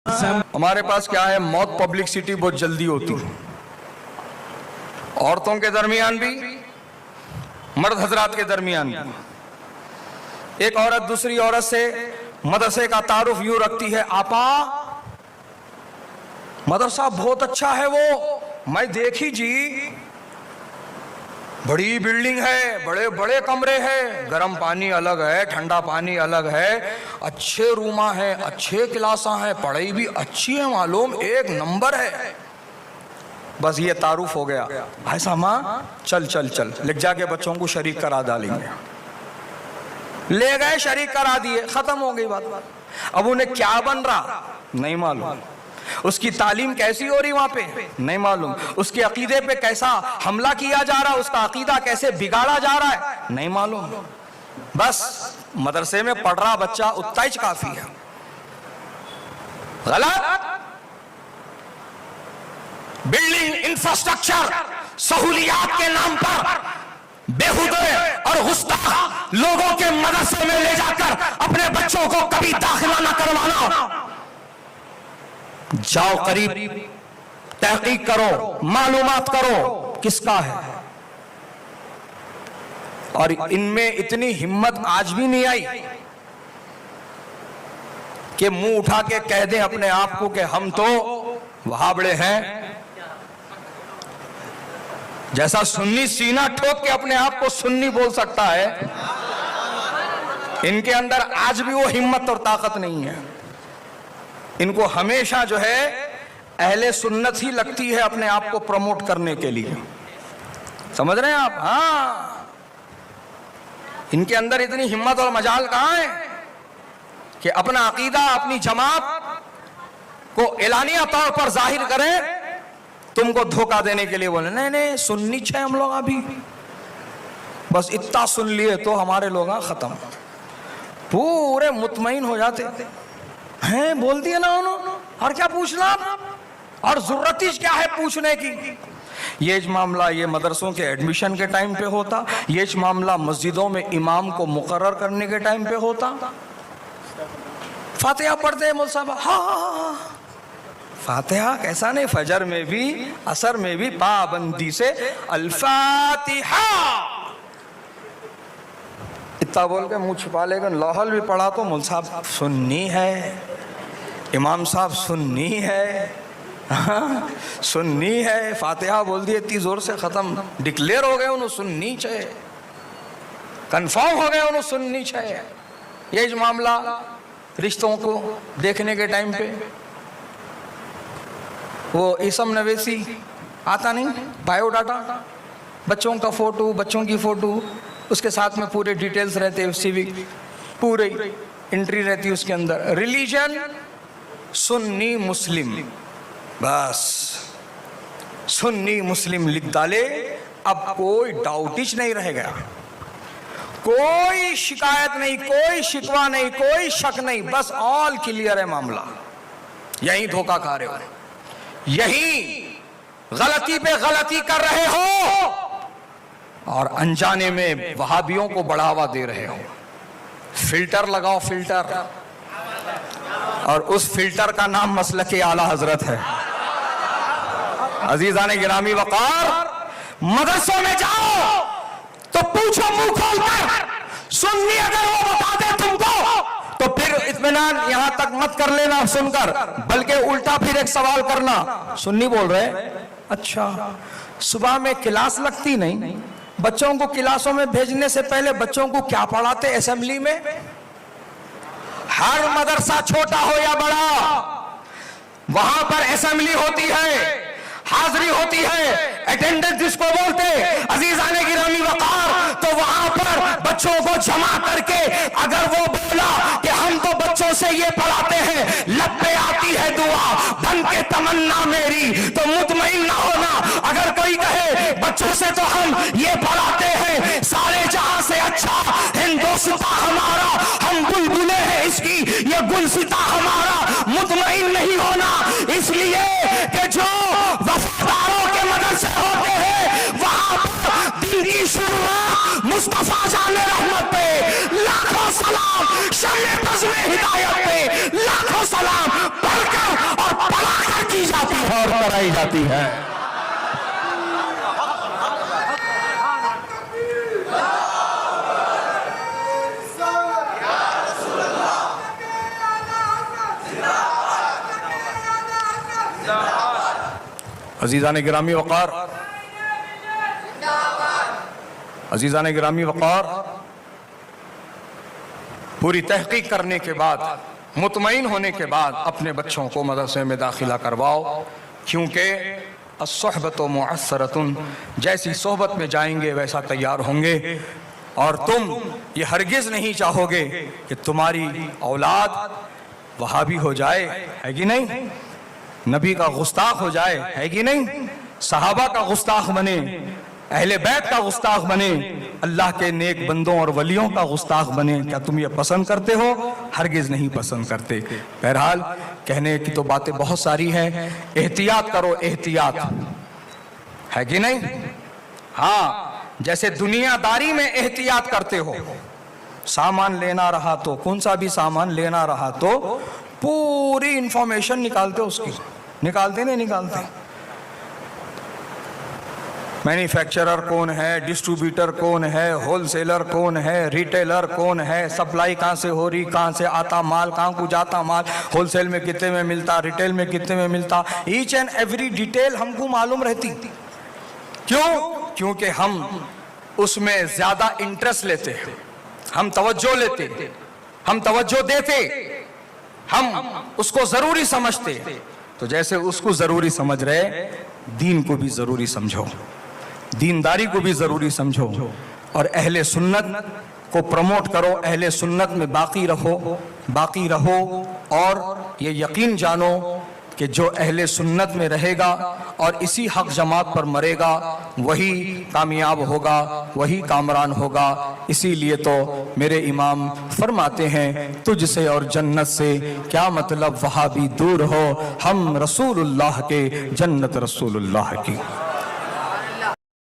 हमारे पास क्या है, मौत पब्लिसिटी बहुत जल्दी होती है, औरतों के दरमियान भी, मर्द हजरात के दरमियान भी। एक औरत दूसरी औरत से मदरसे का तारुफ यूं रखती है, आपा मदरसा बहुत अच्छा है वो, मैं देखी जी, बड़ी बिल्डिंग है, बड़े बड़े कमरे हैं, गर्म पानी अलग है, ठंडा पानी अलग है, अच्छे रूमा है, अच्छे क्लासा है, पढ़ाई भी अच्छी है, मालूम एक नंबर है। बस ये तारुफ हो गया, ऐसा माँ चल चल चल, लेक जाके बच्चों को शरीक करा डालेंगे। ले गए, शरीक करा दिए, खत्म हो गई बात। अब उन्हें क्या बन रहा नहीं मालूम, उसकी तालीम कैसी हो रही वहां पे नहीं मालूम, उसके अकीदे पे कैसा हमला किया जा रहा है, उसका अकीदा कैसे बिगाड़ा जा रहा है नहीं मालूम। बस मदरसे में पढ़ रहा बच्चा उतना ही काफी है। गलत बिल्डिंग, इंफ्रास्ट्रक्चर, सहूलियात के नाम पर बेहुदे और गुस्ताख लोगों के मदरसे में ले जाकर अपने बच्चों को कभी दाखिला न करवाना। जाओ करीब तहकीक करो, मालूमात करो किसका है। और इनमें इतनी हिम्मत आज भी नहीं आई कि मुंह उठा के कह दें अपने आप को कि हम तो वहाबड़े हैं। जैसा सुन्नी सीना ठोक के अपने आप को सुन्नी बोल सकता है, इनके अंदर आज भी वो हिम्मत और ताकत नहीं है। इनको हमेशा जो है अहले सुन्नत ही लगती है अपने आप को प्रमोट करने के लिए, समझ रहे हैं आप? हाँ, इनके अंदर इतनी हिम्मत और मजाल कहां है कि अपना अकीदा, अपनी जमात को एलानिया तौर पर जाहिर करें, तुमको धोखा देने के लिए बोले नहीं नहीं सुन्नी है हम लोग, अभी बस इतना सुन लिए तो हमारे लोग खत्म, पूरे मुतमईन हो जाते हैं। बोल दिया ना उन्होंने, और क्या पूछना, और जरूरत ही क्या है पूछने की। ये मामला ये मदरसों के एडमिशन के टाइम पे होता, ये मामला मस्जिदों में इमाम को मुकर्रर करने के टाइम पे होता। फातिहा पढ़ते हैं मौलवी साहब, हाँ फातिहा कैसा नहीं, फजर में भी असर में भी पाबंदी से अल-फातिहा इतना बोल के मुंह छुपा लेगा। लाहौल भी पढ़ा तो मौलवी साहब सुन्नी है, इमाम साहब सुन्नी है, सुन्नी है, फातिहा बोल दिए इतनी जोर से, खत्म, डिक्लेयर हो गए उन्होंने सुन्नी है, कंफर्म हो गए उन्होंने सुन्नी है। ये मामला रिश्तों को देखने के टाइम पे वो इसम नवेसी आता नहीं, बायोडाटा, बच्चों का फोटो, बच्चों की फोटो, उसके साथ में पूरे डिटेल्स रहते हैं, सिविक पूरी एंट्री रहती है उसके अंदर। रिलीजन सुन्नी मुस्लिम, बस सुन्नी मुस्लिम लिख डाले, अब कोई डाउट ही नहीं रह गया, कोई शिकायत नहीं, कोई शिकवा नहीं, कोई शक नहीं, बस ऑल क्लियर है मामला। यही धोखा खा रहे हो, यही गलती पे गलती कर रहे हो और अनजाने में वहाबियों को बढ़ावा दे रहे हो। फिल्टर लगाओ, फिल्टर, और उस फिल्टर का नाम मसलके आला हजरत है। अजीजाने गिरामी वकार, मदरसों में जाओ तो पूछो मुंह खोलकर, सुन्नी अगर वो बता दे तुमको तो फिर इत्मीनान यहां तक मत कर लेना सुनकर, बल्कि उल्टा फिर एक सवाल करना, सुन्नी बोल रहे अच्छा, सुबह में क्लास लगती नहीं, बच्चों को क्लासों में भेजने से पहले बच्चों को क्या पढ़ाते असेंबली में? हर मदरसा छोटा हो या बड़ा, वहां पर असेंबली होती है, हाजिरी होती है, अटेंडेंस जिसको बोलते अजीजाने गिरामी वकार, तो वहां पर बच्चों को जमा करके अगर वो बोला कि हम तो बच्चों से ये पढ़ाते हैं, लब पे आती है दुआ बन के तमन्ना मेरी, तो मुतमईन ना होना। अगर कोई कहे बच्चों से तो हम ये पढ़ाते हैं, सारे जहां से अच्छा हिंदुस्तान हमारा, हम बुलबुले हैं इसकी, ये गुलसिता हमारा, मुतमईन नहीं होना। इसलिए कि जो वफादारों के मदरसे होते हैं वहां पर दिन की शुरुआत मुस्तफा जाने रहमत पे लाखों सलाम, शम्मे बज़्म हिदायत पे लाखों सलाम पढ़कर लगाई जाती है। अजीज़ान गिरामी वक़ार, अजीज़ान गिरामी वक़ार, पूरी तहकीक करने के बाद, मुतमईन होने के बाद अपने बच्चों को मदरसे में दाखिला करवाओ, क्योंकि अस्सहबतु मुअस्सरतुन, जैसी सोहबत में जाएंगे वैसा तैयार होंगे। और तुम ये हरगिज़ नहीं चाहोगे कि तुम्हारी औलाद वहाबी हो जाए, है कि नहीं, नबी का गुस्ताख हो जाए, है कि नहीं, सहाबा का गुस्ताख बने, अहले बैत का गुस्ताख बने, अल्लाह के नेक बंदों और वलियों का गुस्ताख बने। क्या तुम ये पसंद करते हो? हरगिज़ नहीं पसंद करते। बहरहाल कहने की तो बातें बहुत सारी हैं, एहतियात करो, एहतियात, है कि नहीं। हाँ, जैसे दुनियादारी में एहतियात करते हो, सामान लेना रहा तो, कौन सा भी सामान लेना रहा तो पूरी इंफॉर्मेशन निकालते, उसकी निकालते नहीं निकालते, मैन्युफैक्चरर कौन है, डिस्ट्रीब्यूटर कौन है, होलसेलर कौन है, रिटेलर कौन है, सप्लाई कहाँ से हो रही, कहाँ से आता माल, कहाँ को जाता माल, होलसेल में कितने में मिलता, रिटेल में कितने में मिलता, ईच एंड एवरी डिटेल हमको मालूम रहती। क्यों? क्योंकि हम उसमें ज़्यादा इंटरेस्ट लेते हैं, हम तवज्जो लेते, हम तवज्जो देते, हम उसको ज़रूरी समझते। तो जैसे उसको ज़रूरी समझ रहे, दीन को भी ज़रूरी समझो, दीनदारी को भी ज़रूरी समझो, और अहले सुन्नत को प्रमोट करो, अहले सुन्नत में बाकी रहो, और ये यकीन जानो कि जो अहले सुन्नत में रहेगा और इसी हक जमात पर मरेगा वही कामयाब होगा, वही कामरान होगा। इसीलिए तो मेरे इमाम फरमाते हैं, तुझसे और जन्नत से क्या मतलब वहाबी दूर हो, हम रसूलुल्लाह के, जन्नत रसूलुल्लाह की।